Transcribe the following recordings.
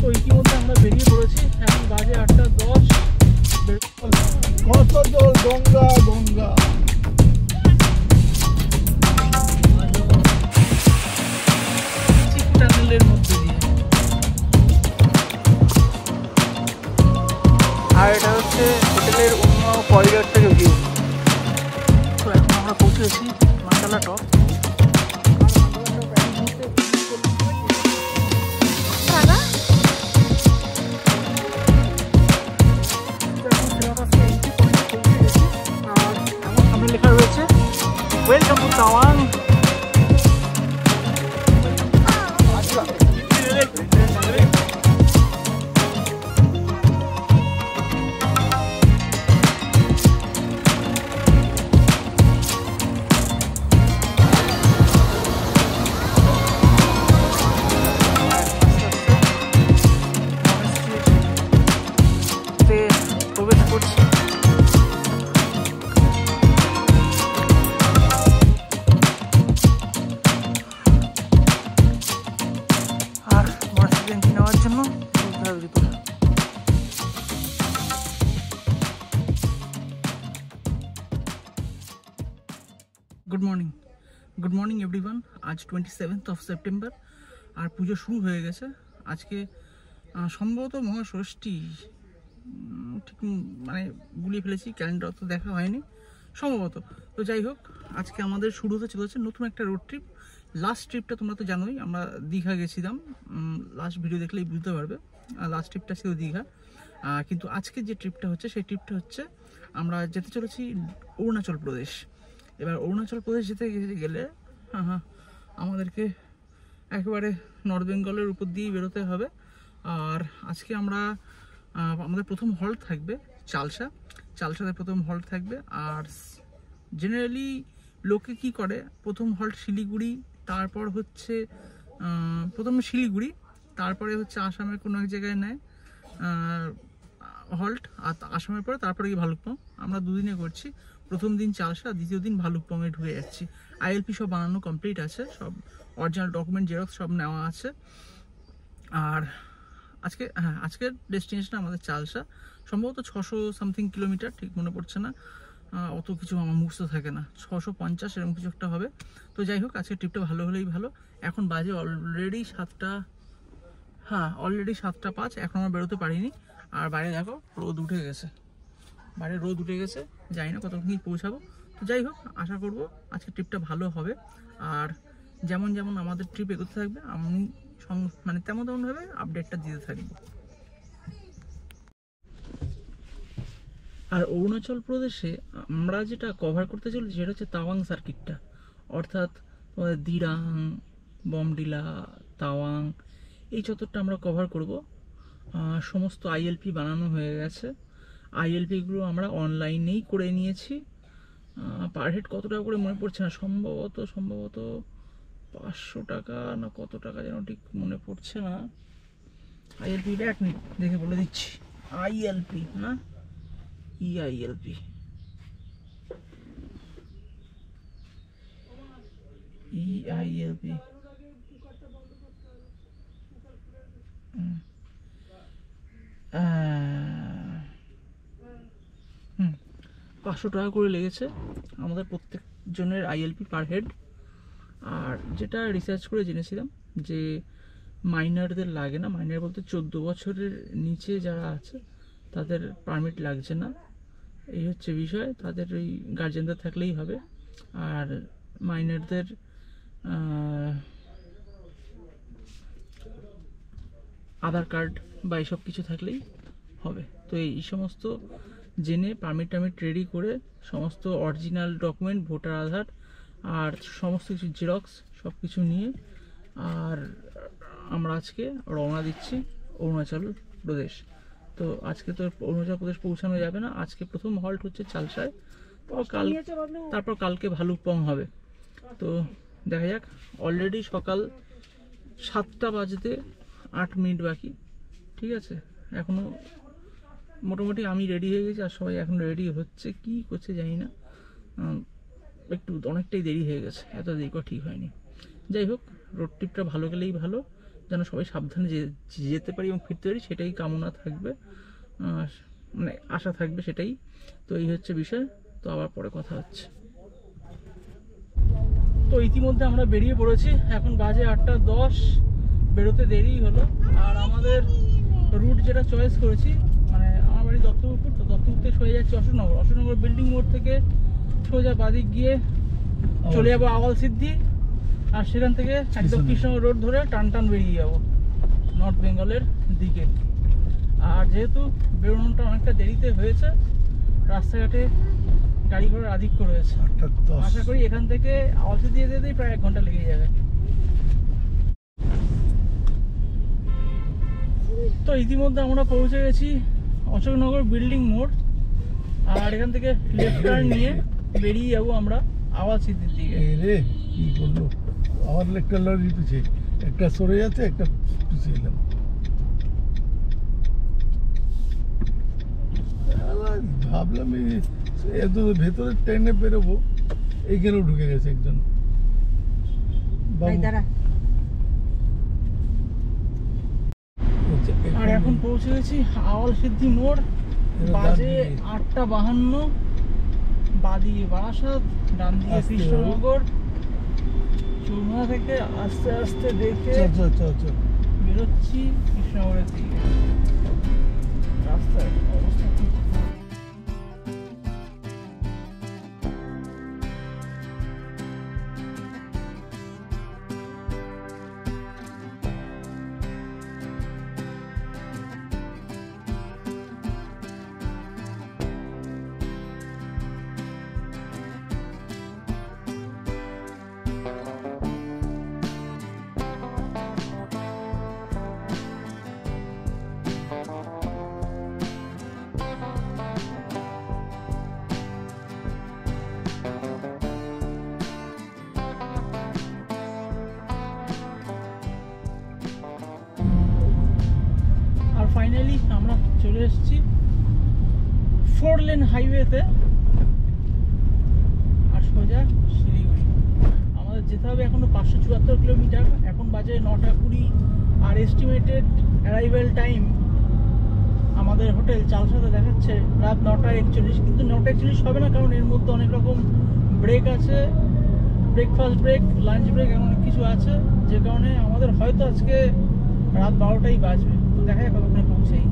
তো ইতিমধ্যে আমরা বেরিয়ে পড়েছি, এখন বাজে 8:10। কত জল, গঙ্গা গঙ্গা। টানেলের মধ্যে দিয়ে, আর এটা হচ্ছে হোটেলের অন্য করিডোর থেকে ভিউ। তো এখন আমরা পৌঁছেছি মান্ডালা টপ। লেখা রয়েছে ওয়েলকাম টু তাওয়াং। প্রবেশ করছি। নেওয়ার জন্য গুড মর্নিং এভরিওয়ান। আজ 27 সেপ্টেম্বর আর পুজো শুরু হয়ে গেছে। আজকে সম্ভবত মহাষষ্ঠী, ঠিক মানে গুলিয়ে ফেলেছি, ক্যালেন্ডার তো দেখা হয়নি সম্ভবত। তো যাই হোক, আজকে আমাদের শুরু হতে চলেছে নতুন একটা রোড ট্রিপ। লাস্ট ট্রিপটা তোমরা তো জানোই, আমরা দীঘা গেছিলাম, লাস্ট ভিডিও দেখলেই বুঝতে পারবে। লাস্ট ট্রিপটা ছিল দীঘা, কিন্তু আজকে যে ট্রিপটা হচ্ছে সেই ট্রিপটা হচ্ছে আমরা যেতে চলেছি অরুণাচল প্রদেশ। এবার অরুণাচল প্রদেশ যেতে গেলে আমাদেরকে একেবারে নর্থ বেঙ্গলের উপর দিয়েই বেরোতে হবে। আর আজকে আমাদের প্রথম হল্ট থাকবে চালসাতে প্রথম হল্ট থাকবে। আর জেনারেলি লোকে কি করে, প্রথম হল্ট শিলিগুড়ি, তারপর হচ্ছে প্রথমে শিলিগুড়ি, তারপরে হচ্ছে আসামের কোনো এক জায়গায় নেয় হল্ট, আর আসামের পরে তারপরে কি ভালুকপং। আমরা দুদিনে করছি, প্রথম দিন চালসা, দ্বিতীয় দিন ভালুকপংয়ে ঢুকে যাচ্ছি। আইএলপি সব বানানো কমপ্লিট আছে, সব অরিজিনাল ডকুমেন্ট জেরক্স সব নেওয়া আছে। আর আজকের ডেস্টিনেশন আমাদের চালসা, সম্ভবত 600 সামথিং কিলোমিটার, ঠিক মনে পড়ছে না, অত কিছু আমার মুখস্থ থাকে না, 650 এরকম কিছু একটা হবে। তো যাই হোক, আজকে ট্রিপটা ভালো হলেই ভালো। এখন বাজে অলরেডি 7:05, এখন আমরা বেরোতে পারিনি। আর বাইরে দেখো রোদ উঠে গেছে, জানি না কতক্ষণ পৌঁছাবো। তো যাই হোক, আশা করবো আজকে ট্রিপটা ভালো হবে। আর যেমন যেমন আমাদের ট্রিপ এগোতে থাকবে, আমি মানে তেমনভাবে আপডেটটা দিতে থাকবো। আর অরুণাচল প্রদেশে আমরা যেটা কভার করতে চলেছি সেটা হচ্ছে তাওয়াং সার্কিটটা, অর্থাৎ দিরাং, বমডিলা, তাওয়াং, এই চত্বরটা আমরা কভার করব। সমস্ত আইএলপি বানানো হয়ে গেছে, আইএলপিগুলো আমরা অনলাইনেই করে নিয়েছি। পার হেড কত টাকা করে মনে পড়ছে না, সম্ভবত 500 টাকা না কত টাকা যেন ঠিক মনে পড়ছে না। আইএলপি এক মিনিট দেখে বলে দিচ্ছি। আইএলপি না ইআইএলপি, ইআইএলপি 500 টাকা করে লেগেছে আমাদের প্রত্যেক জনের আইএলপি পার হেড। আর যেটা রিসার্চ করে জেনেছিলাম যে মাইনারদের লাগে না, মাইনার বলতে 14 বছরের নিচে যারা আছে তাদের পারমিট লাগছে না, এই হচ্ছে বিষয়। তাদের ওই গার্জেনদের থাকলেই হবে। আর মাইনারদের আধার কার্ড বা এইসব কিছু থাকলেই হবে। তো এই সমস্ত জেনে পারমিট রেডি করে, সমস্ত অরিজিনাল ডকুমেন্ট, ভোটার আধার আর সমস্ত কিছু জেরক্স সব কিছু নিয়ে আর আমরা আজকে রওনা দিচ্ছি অরুণাচল প্রদেশ। তো আজকে তো অরুণাচল প্রদেশ পৌঁছানো যাবে না, আজকে প্রথম হল্ট হচ্ছে চালসায়, তারপর কালকে ভালুকপং হবে। তো দেখা যাক, অলরেডি সকাল 7টা বাজতে 8 মিনিট বাকি, ঠিক আছে। এখনও মোটামুটি আমি রেডি হয়ে গেছি, আর সবাই এখন রেডি হচ্ছে, কি করছে জানি না, অনেকটাই দেরি হয়ে গেছে, এত দেরি করা ঠিক হয়নি। যাই হোক, রোড ট্রিপটা ভালো গেলেই ভালো, যেন সবাই সাবধানে যেতে পারি এবং ফিরতে পারি, সেটাই কামনা থাকবে, মানে আশা থাকবে সেটাই। তো এই হচ্ছে বিষয়। তো আবার পরে কথা হচ্ছে। তো ইতিমধ্যে আমরা বেরিয়ে পড়েছি, এখন বাজে 8:10, বেরোতে দেরি হলো। আর আমাদের রুট যেটা চয়েস করেছি, মানে আমার বাড়ি দত্তপুকুর, তো দত্তপুকুর থেকে সোজা যাচ্ছি অশোকনগর। অশোকনগর বিল্ডিং মোড় থেকে সোজা বাদিক গিয়ে চলে যাবো আওয়াল সিদ্ধি, আর সেখান থেকে একদম কৃষ্ণনগর রোড ধরে টান বেরিয়ে যাবো নর্থ বেঙ্গলের দিকে। আর যেহেতু বেরোনোটা অনেকটা দেরিতে হয়েছে, রাস্তাঘাটে গাড়ি ঘোড়ার আধিক্য রয়েছে, আশা করি এখান থেকে আওয়াল সিদ্ধি যেতেই প্রায় 1 ঘন্টা লেগে যাবে। তো ইতিমধ্যে আমরা পৌঁছে গেছি অশোকনগর বিল্ডিং মোড়, আর এখান থেকে লেফট টার্ন নিয়ে বেরিয়ে যাবো আমরা আওয়াল সিদ্ধির দিকে। কি বললো, আমার একটা লরি পিছিয়ে একটা সরে যাচ্ছে, একটা পিছিয়ে এলাম। ভাবলাম এত ভেতরে ট্রেনে বেরোবো, এইখানেও ঢুকে গেছে একজন। আর এখন পৌঁছে গেছি আওয়াল সিদ্ধি মোড়, বাজে 8:52, বাদিকে বারাসাত, ডান দিকে কৃষ্ণনগর। চুরমা থেকে আস্তে আস্তে দেখে বেরোচ্ছি কৃষ্ণনগরের দিকে। রাস্তার অবস্থা খুব ফাইনালি আমরা চলে এসেছি 4 লেন হাইওয়েতে, আর সোজা শিলিগুড়ি। আমাদের যেতে হবে এখনো 574 কিলোমিটার, এখন বাজে 9:20, আর এস্টিমেটেড অ্যারাইভেল টাইম আমাদের হোটেল চালসাতে দেখাচ্ছে রাত 9:41, কিন্তু 9:41 হবে না, কারণ এর মধ্যে অনেক রকম ব্রেক আছে, ব্রেকফাস্ট ব্রেক, লাঞ্চ ব্রেক, এমন কিছু আছে, যে কারণে আমাদের হয়তো আজকে রাত 12টাই বাজবে। তো দেখা যাক কতক্ষণে পৌঁছেই।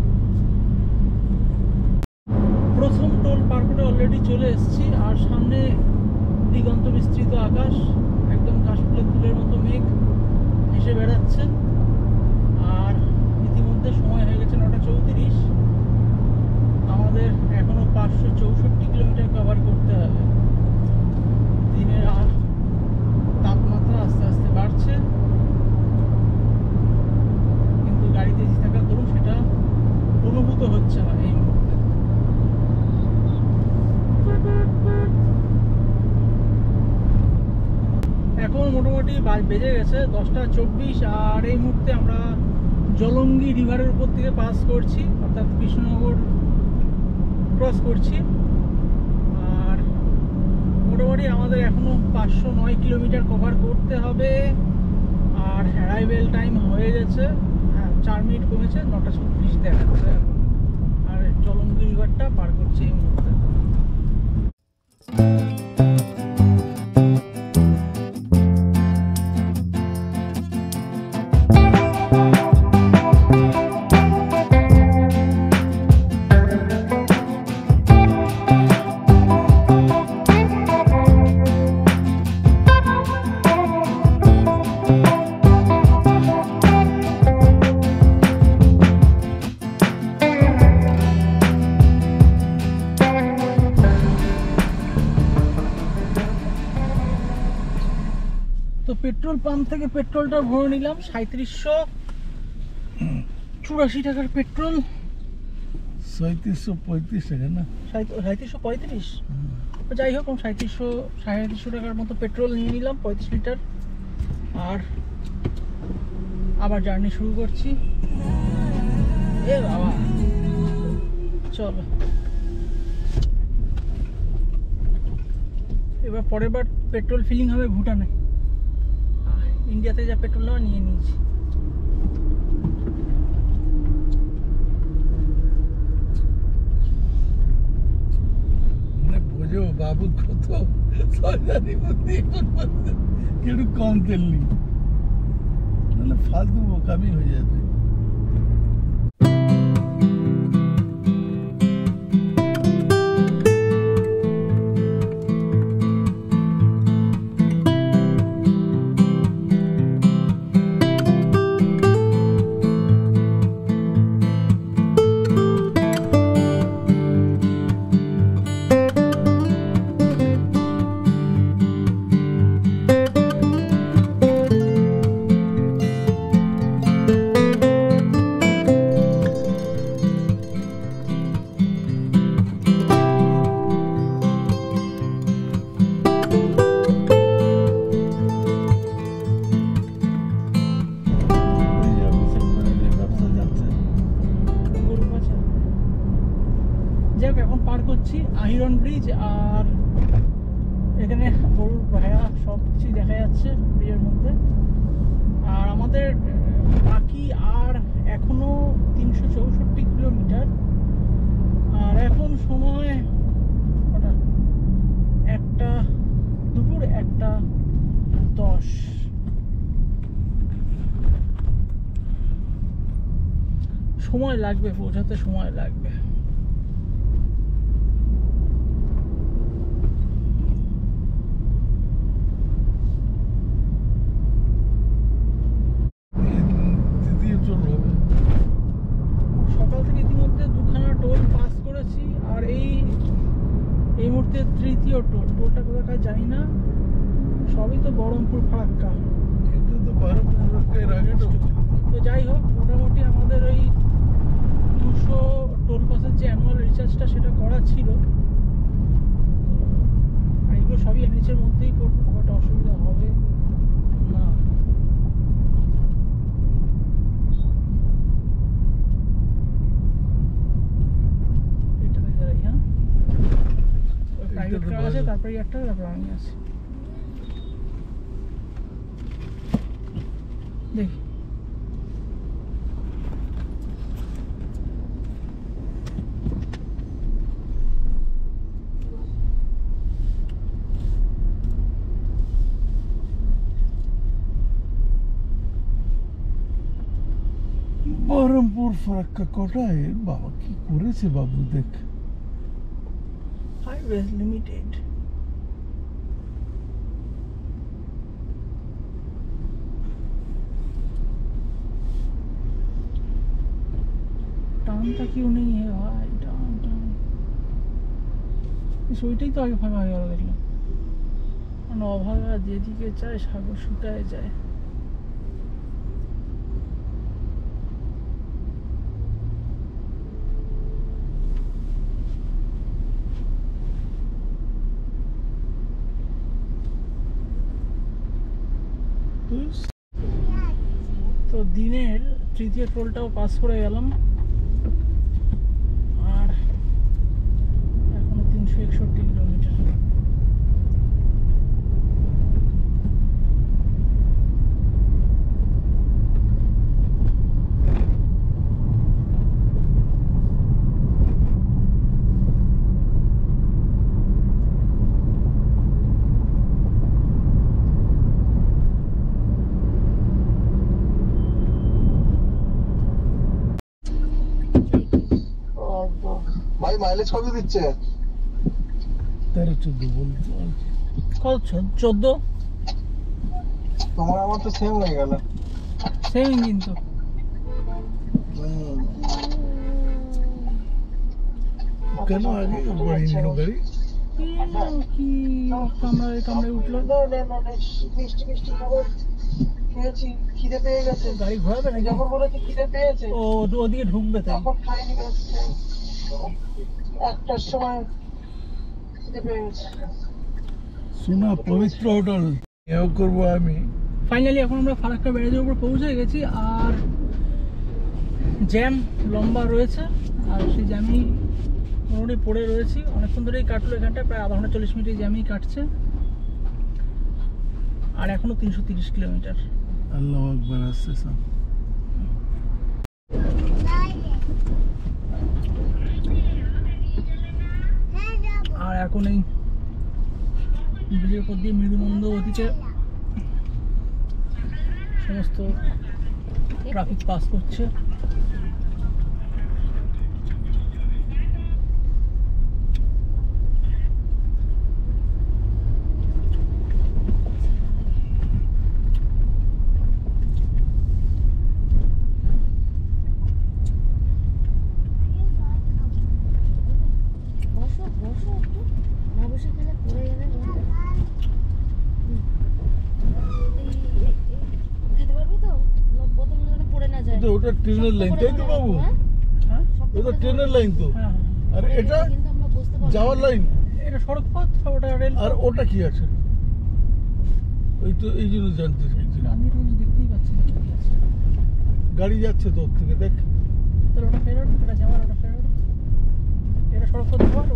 প্রথম টোল পার করে অলরেডি চলে এসেছি, আর সামনে দিগন্ত বিস্তৃত আকাশ, একদম কাশফুলের ফুলের মতো মেঘ এসে বেড়াচ্ছে। আর ইতিমধ্যে সময় হয়ে গেছে 9:34, আমাদের এখনো 564 কিলোমিটার কভার করতে হবে। দিনের আর তাপমাত্রা আস্তে আস্তে বাড়ছে, কিন্তু গাড়িতে এসে থাকার দরুন সেটা অনুভূত হচ্ছে না এই মুহূর্তে। এখন মোটামুটি বেজে গেছে 10:24, আর এই মুহূর্তে আমরা জলঙ্গি রিভারের উপর থেকে পাস করছি, অর্থাৎ কৃষ্ণনগর ক্রস করছি। আর মোটামুটি আমাদের এখনো 509 কিলোমিটার কভার করতে হবে, আর অ্যারাইভেল টাইম হয়ে গেছে, হ্যাঁ 4 মিনিট কমেছে, 9:36 দেখাচ্ছে এখন। আর জলঙ্গি রিভারটা পার করছি এই মুহূর্তে। তো পেট্রোল পাম্প থেকে পেট্রোলটা ভরে নিলাম, 3784 টাকার পেট্রোল। 3735 টাকা না, 3735, যাই হোক 3700 টাকার মতো পেট্রোল নিয়ে নিলাম, 35 লিটার। আর আবার জার্নি শুরু করছি। এ বাবা, চলো এবার পরের বার পেট্রোল ফিলিং হবে ভুটানে। ইন্ডিয়াতে যা পেট্রোল নেওয়া নিয়ে নিয়েছি। বাবু কত সয়দানি বুদ্ধি একটু কম তেল নি, নাহলে ফালতু বোকামি হয়ে যাবে। এখন পার করছি আহিরন ব্রিজ, আর এখানে গরুর ভাড়া সব কিছুই দেখা যাচ্ছে ব্রিজের মধ্যে। আর আমাদের বাকি আর এখনো 364 কিলোমিটার। আর এখন সময় কটা, দুপুর 1:10। সময় লাগবে পৌঁছাতে, সময় লাগবে। সকাল থেকে ইতিমধ্যে দুখানা টোল পাস করেছি, আর এই মুহূর্তে তৃতীয় টোলটা কোথাকার জানি না, সবই তো বহরমপুর ফারাক্কা। তো যাই হোক, মোটামুটি আমাদের ওই 200 টোল পাসের যে অ্যানুয়াল রিচার্জটা সেটা করা ছিল, আর এগুলো সবই এনএইচের মধ্যেই করবো, খুব একটা অসুবিধা হবে না। এটাতে যাই, হ্যাঁ প্রাইভেট কার আছে, তারপরে একটা, তারপরে আমি আছি। দেখি বহরমপুর ফারাক্কা কটায় বাবা কি করেছে বাবু, দেখ হাইওয়েজ লিমিটেড। টাউনটা क्यों नहीं है भाई, टाउन इस ওইটাই তো আগে ফাঁকা হয়ে গেল দেখলাম। মানে অভাগা যেদিকে চায় সাগর শুকায় যায়। তো দিনের তৃতীয় টোলটাও পাস করে গেলাম, আর এখনো 361 কিলোমিটার। ভাই মাইলেজ কত দিচ্ছে? 13-14 বলতো। কত 14? তোমার আমার তো সেম হয়ে গেল। সেম ইঞ্জিন তো। কেন আগে বাড়ি নিল গাড়ি? কি কামড়ায় উঠলো। মিষ্টি মিষ্টি খাবার খেয়েছি, খিদে পেয়ে গেছে। গাড়ি ঘোরাবে নাকি? যখন বলেছে খিদে পেয়েছে, ও ওদিকে ঢুকবে তাই। তখন খাইনি, গেছে 1টার সময় খিদে পেয়ে গেছে। সোনা পবিত্র হোটেল এও করবো আমি। ফাইনালি এখন আমরা ফারাক্কা ব্যারেজের উপর পৌঁছে গেছি, আর জ্যাম লম্বা রয়েছে, আর সেই জ্যামই মোটামুটি পড়ে রয়েছি। অনেকক্ষণ ধরেই কাটলো এখানটায়, প্রায় আধা ঘন্টা 40 মিনিট জ্যামই কাটছে, আর এখনো 330 কিলোমিটার। আল্লাহু আকবার আসছে সব। আর এখন এই ব্রিজের উপর দিয়ে মৃদু মন্দ গতিতে সমস্ত ট্রাফিক পাস করছে। ওটা ট্রেনের লাইন তাই তো বাবু? ওটা ট্রেনের লাইন তো, আর এটা যাওয়ার লাইন, এটা সড়ক পথ, ওটা রেল। আর ওটা কি আছে? ওই তো এই জন্য জানতে চাইছি। আমি রোজ দেখতেই পাচ্ছি গাড়ি যাচ্ছে তো ওর থেকে, দেখ। তাহলে ওটা ফেরত, এটা যাওয়ার, ওটা ফেরত, এটা সড়ক পথ যাওয়ার,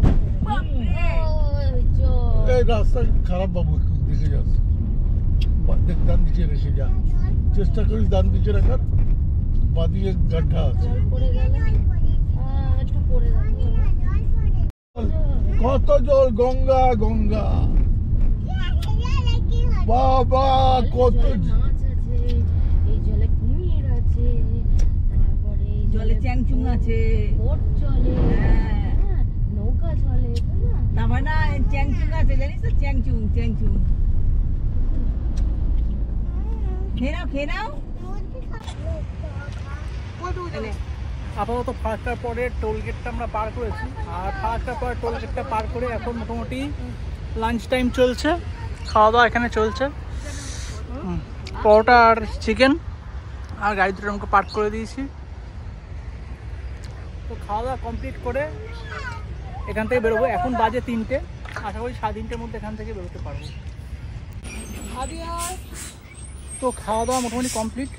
ওটা এই রাস্তা খারাপ বাবু, একটু দেখে যাস। দেখ ডান দিকে রেখে যা, চেষ্টা করিস ডান দিকে রাখার। বাদিকে গাড্ডা আছে। কত জল, গঙ্গা গঙ্গা, বাবা কত জলে চ্যাংচুং আছে, নৌকা চলে, তার মানে চ্যাংচুং আছে, জানিস তো? চ্যাংচুং চ্যাংচুং খেয়ে নাও, খেয়ে নাও। আপাতত ফারাক্কার পরে টোল গেটটা আমরা পার করেছি, আর ফারাক্কার পরে টোল গেটটা পার করে এখন মোটামুটি লাঞ্চ টাইম চলছে, খাওয়া দাওয়া এখানে চলছে। পরোটা আর চিকেন, আর গাড়ি দুটো আমাকে পার্ক করে দিয়েছি। তো খাওয়া দাওয়া কমপ্লিট করে এখান থেকে বেরোবো। এখন বাজে 3টে, আশা করি 3:30-র মধ্যে এখান থেকে বেরোতে পারবো। তো খাওয়া দাওয়া মোটামুটি কমপ্লিট,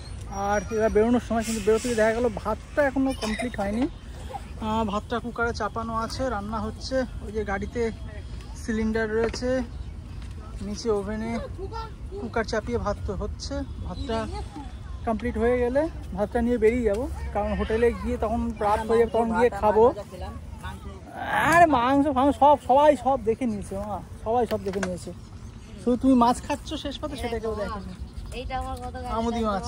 আর এবার বেরোনোর সময় কিন্তু বেরোতে দেখা গেলো ভাতটা এখনও কমপ্লিট হয়নি। ভাতটা কুকারে চাপানো আছে, রান্না হচ্ছে। ওই যে গাড়িতে সিলিন্ডার রয়েছে, নিচে ওভেনে কুকার চাপিয়ে ভাত তো হচ্ছে। ভাতটা কমপ্লিট হয়ে গেলে ভাতটা নিয়ে বেরিয়ে যাব, কারণ হোটেলে গিয়ে তখন রাত হয়ে যাবে, তখন গিয়ে খাবো। আরে মাংস ফাংস সবাই সব দেখে নিয়েছে, সবাই সব দেখে নিয়েছে, শুধু তুমি মাছ খাচ্ছ শেষ পাতে, সেটা কেউ দেখেনি। আমুদি মাছ,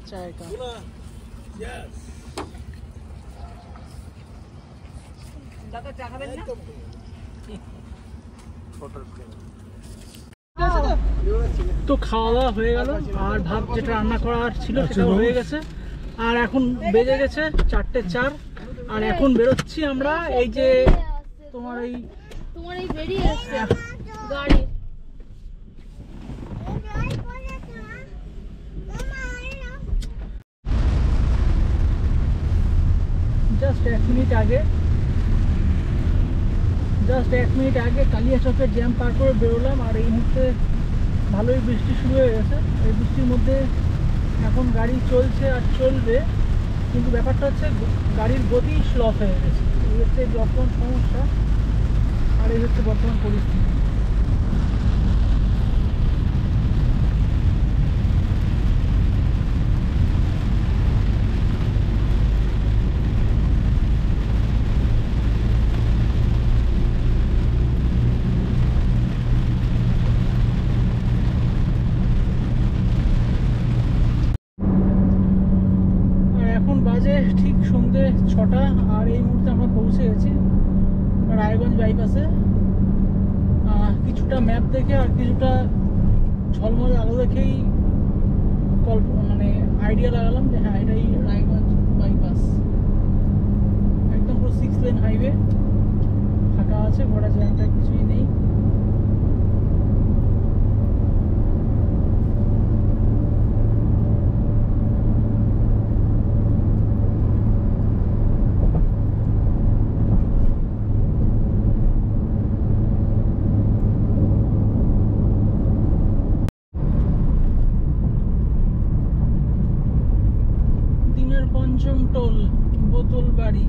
চায়টা। তো খাওয়া দাওয়া হয়ে গেল, আর ভাত যেটা রান্না করার ছিল সেটাও হয়ে গেছে। আর এখন বেজে গেছে 4:04, আর এখন বেরোচ্ছি আমরা। এই যে তোমার এই বেরিয়ে আসছে গাড়ি, জাস্ট 1 মিনিট আগে কালিয়াচকের জ্যাম পার করে বেরোলাম। আর এই মুহূর্তে ভালোই বৃষ্টি শুরু হয়ে গেছে। এই বৃষ্টির মধ্যে এখন গাড়ি চলছে আর চলবে, কিন্তু ব্যাপারটা হচ্ছে গাড়ির গতি স্লথ হয়ে গেছে। এই হচ্ছে বর্তমান সমস্যা, আর এই হচ্ছে বর্তমান পরিস্থিতি। ঠিক সন্ধ্যে 6টা, আর এই মুহূর্তে আমরা পৌঁছে গেছি রায়গঞ্জ বাইপাসে। কিছুটা ম্যাপ দেখে আর কিছুটা ঝলমলে আলো দেখেই মানে আইডিয়া লাগালাম যে হ্যাঁ, এটাই রায়গঞ্জ বাইপাস। একদম পুরো 6 লেন হাইওয়ে, ফাঁকা আছে, ঘোড়া জ্যামটা কিছুই নেই। পঞ্চম টোল বোতল বাড়ি,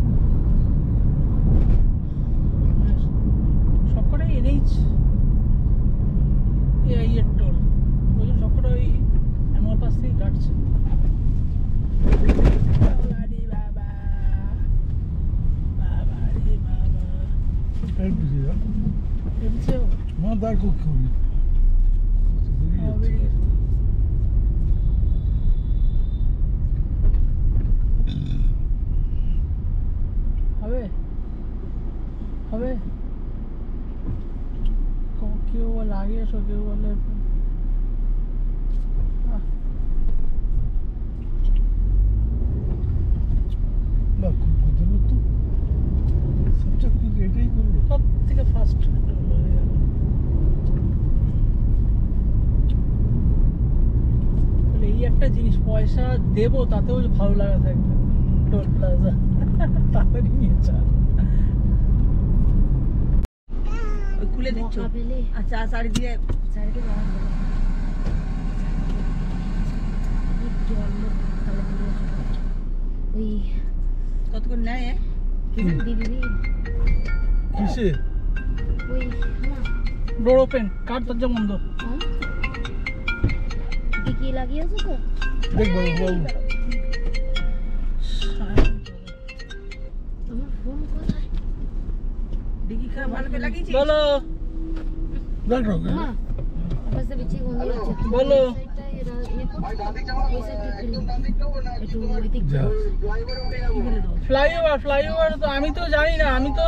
সবকটাই NH AI এর টোল, ওই জন্য সবকটা ওই আমার পাশ থেকেই কাটছে। বেরিয়েছে ও? মা দাঁড় করতে হবে ও, বেরিয়েছে। হবে হবে কেউ বলে আগে এসো, কেউ বলে না খুব ভদ্রলোক তো সবচেয়ে খুব এটাই করলো সব থেকে ফার্স্ট হয়ে গেল। তাহলে এই একটা জিনিস পয়সা দেবো তাতেও ভালো লাগা থাকবে। টোল প্লাজা তাড়াতাড়ি নিয়ে চল। খুলে দিচ্ছ? আচ্ছা শাড়ি দিয়ে কতক্ষণ নেয় কিসে ডোর ওপেন, কার দরজা বন্ধ? কি লাগিয়েছো তো? দেখ বাবু বাবু আমার ফোন কোথায়? ডিকি খারাপ ভালো করে লাগিয়েছি। বলো দেখ না মা বাসে বিচি গন্ধ হচ্ছে। বলো। একটু ওইদিক যা ফ্লাইওভার তো আমি তো জানি না, আমি তো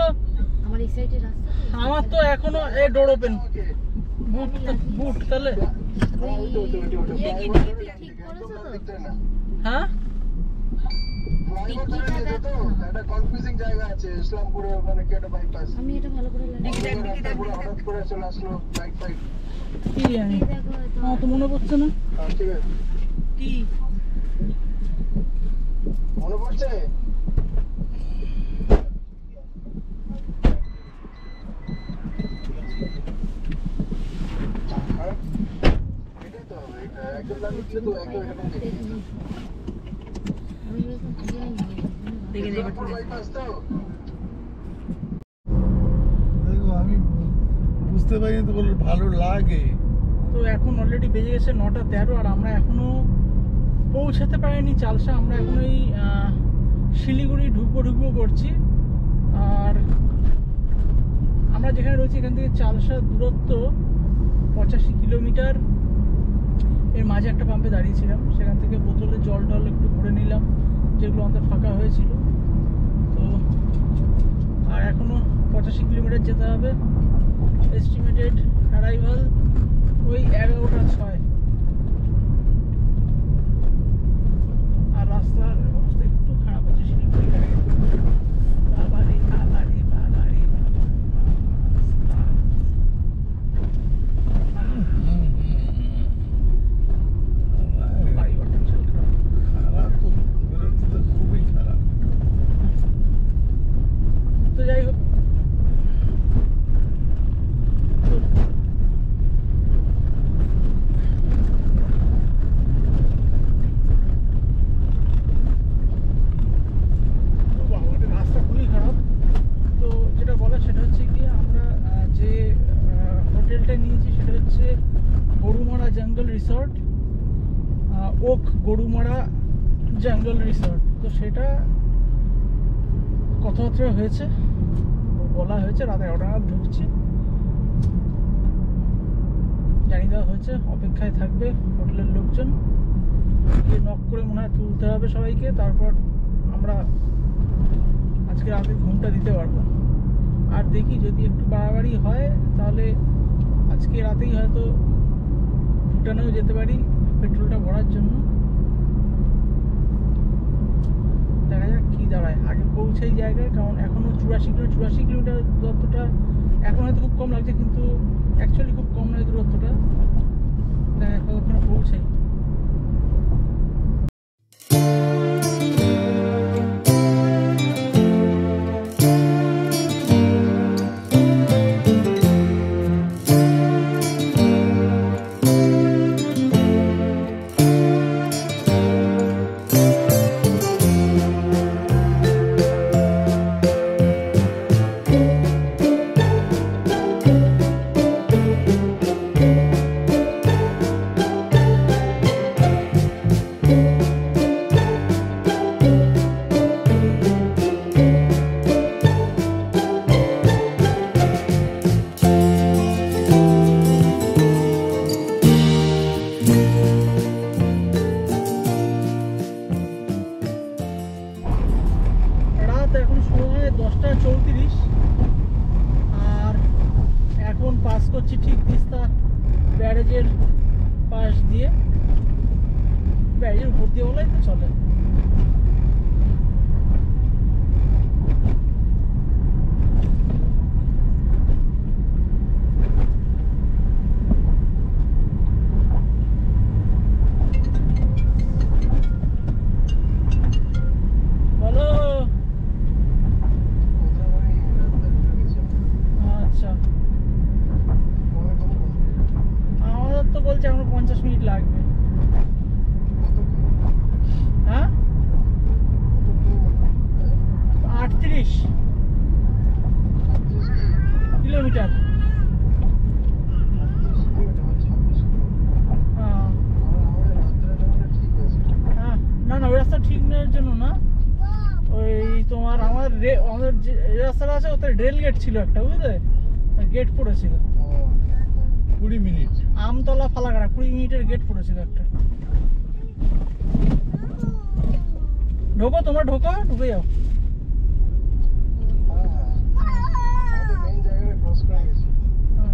আমার এই সাইডে রাস্তা আমার তো এখনো এই ডোর ওপেন বুট তাহলে ইয়ে কি ঠিক করেছো তো? হ্যাঁ টিকিটা দেখো একটা কনফিউজিং জায়গা আছে ইসলামপুরে ওখানে কি একটা বাইপাস আমি এটা ভালো করে লাগি পুরো হঠাৎ করে চলে আসলো লাইট ফাইট কি জানি, দেখো হয়তো আমার তো মনে পড়ছে না। ঠিক আছে কি মনে পড়ছে এটাই তো এটা একদম দাঁড়িয়ে তো একদম এরকম আমি এরকম জানি না। দেখে নেবে ইসলামপুর বাইপাস তো দেখো আমি বুঝতে পারিনি তো বলে ভালো লাগে তো এখন অলরেডি বেজে গেছে 9:13 আর আমরা এখনো পৌঁছাতে পারিনি চালসা। আমরা এখন এই শিলিগুড়ি ঢুকবো করছি। আর আমরা যেখানে রয়েছি এখান থেকে চালসা দূরত্ব 85 কিলোমিটার। এর মাঝে একটা পাম্পে দাঁড়িয়েছিলাম, সেখান থেকে বোতলে জল টল একটু ভরে নিলাম, যেগুলো আমাদের ফাঁকা হয়েছিল। তো আর এখনো 85 কিলোমিটার যেতে হবে। এস্টিমেটেড অ্যারাইভাল ওই 11:06। আর রাস্তার অবস্থা একটু খারাপ হচ্ছে শিলিগুড়ি গাড়ি। বাবারে বাবারে বাবারে বাবা, গাড়ি বাটন চাল খারাপ। খারাপ তো বেরোতে তো খুবই খারাপ তো যাই হোক, রাস্তা খুবই খারাপ। তো যেটা বলা সেটা হচ্ছে কি, আমরা যে হোটেলটা নিয়েছি সেটা হচ্ছে গরুমারা জঙ্গল রিসর্ট, ওক গরুমারা জঙ্গল রিসর্ট। তো সেটা কথাবার্তা হয়েছে, বলা হয়েছে রাত 11টা নাগাদ ঢুকছি, জানিয়ে দেওয়া হয়েছে। অপেক্ষায় থাকবে হোটেলের লোকজন, গিয়ে নক করে মনে হয় তুলতে হবে সবাইকে, তারপর আমরা আজকে রাতের ঘুমটা দিতে পারবো। আর দেখি যদি একটু বাড়াবাড়ি হয় তাহলে আজকে রাতেই হয়তো ভুটানেও যেতে পারি পেট্রোলটা ভরার জন্য। দেখা যাক কি দাঁড়ায়। আগে পৌঁছেই জায়গায়, কারণ এখনও 84 কিলোমিটার দূরত্বটা এখন হয়তো খুব কম লাগছে, কিন্তু অ্যাকচুয়ালি খুব কম নয় দূরত্বটা। দেখা যাক কতক্ষণে পৌঁছাই। যাচ্ছি ঠিক তিস্তা ব্যারেজের পাশ দিয়ে, ব্যারেজের উপর দিয়ে বলাই তো চলে। বলো। আচ্ছা, আমাদের তো বলছে এখনো 50 মিনিট লাগবে। হ্যাঁ, 38 কিলোমিটার। হ্যাঁ হ্যাঁ, না না, ওই রাস্তা ঠিক নেওয়ার জন্য না, ওই তোমার আমাদের যে রাস্তাটা আছে ওতে রেল গেট ছিল একটা, বুঝলে, গেট পড়েছিল 20 মিনিট। আমতলা ফালাকাটা 20 মিনিটের গেট পড়েছিল একটা। ঢোকো, তোমরা ঢোকো, ঢুকে যাও। হ্যাঁ।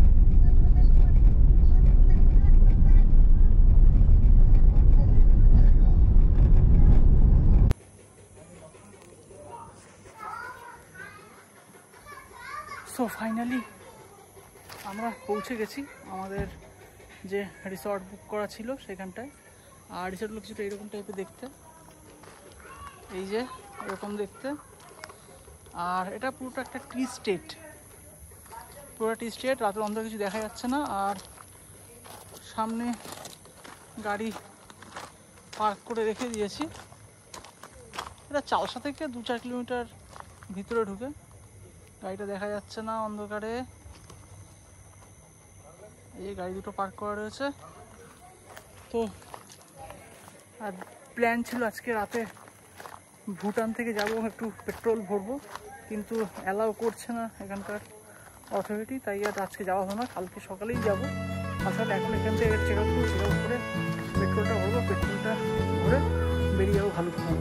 সো ফাইনালি আমরা পৌঁছে গেছি আমাদের যে রিসর্ট বুক করা ছিল সেখানটায়। আর রিসর্টগুলো কিছুটা এরকম টাইপের দেখতে, এই যে এরকম দেখতে। আর এটা পুরোটা একটা টি স্টেট, পুরোটা টি স্টেট, রাতের অন্ধকার কিছু দেখা যাচ্ছে না। আর সামনে গাড়ি পার্ক করে রেখে দিয়েছি। এটা চালসা থেকে 2-4 কিলোমিটার ভিতরে ঢুকে, গাড়িটা দেখা যাচ্ছে না অন্ধকারে। এই গাড়ি দুটো পার্ক করা রয়েছে। তো আর প্ল্যান ছিল আজকে রাতে ভুটান থেকে যাব, একটু পেট্রোল ভরবো, কিন্তু অ্যালাউ করছে না এখানকার অথরিটি, তাই আর আজকে যাওয়া হলো না। কালকে সকালেই যাবো। আসলে এখন এখান থেকে চেক আউট করবো, চেক আউট করে পেট্রোলটা ভরবো, পেট্রোলটা ভরে বেরিয়ে যাবো ভালুকপুং।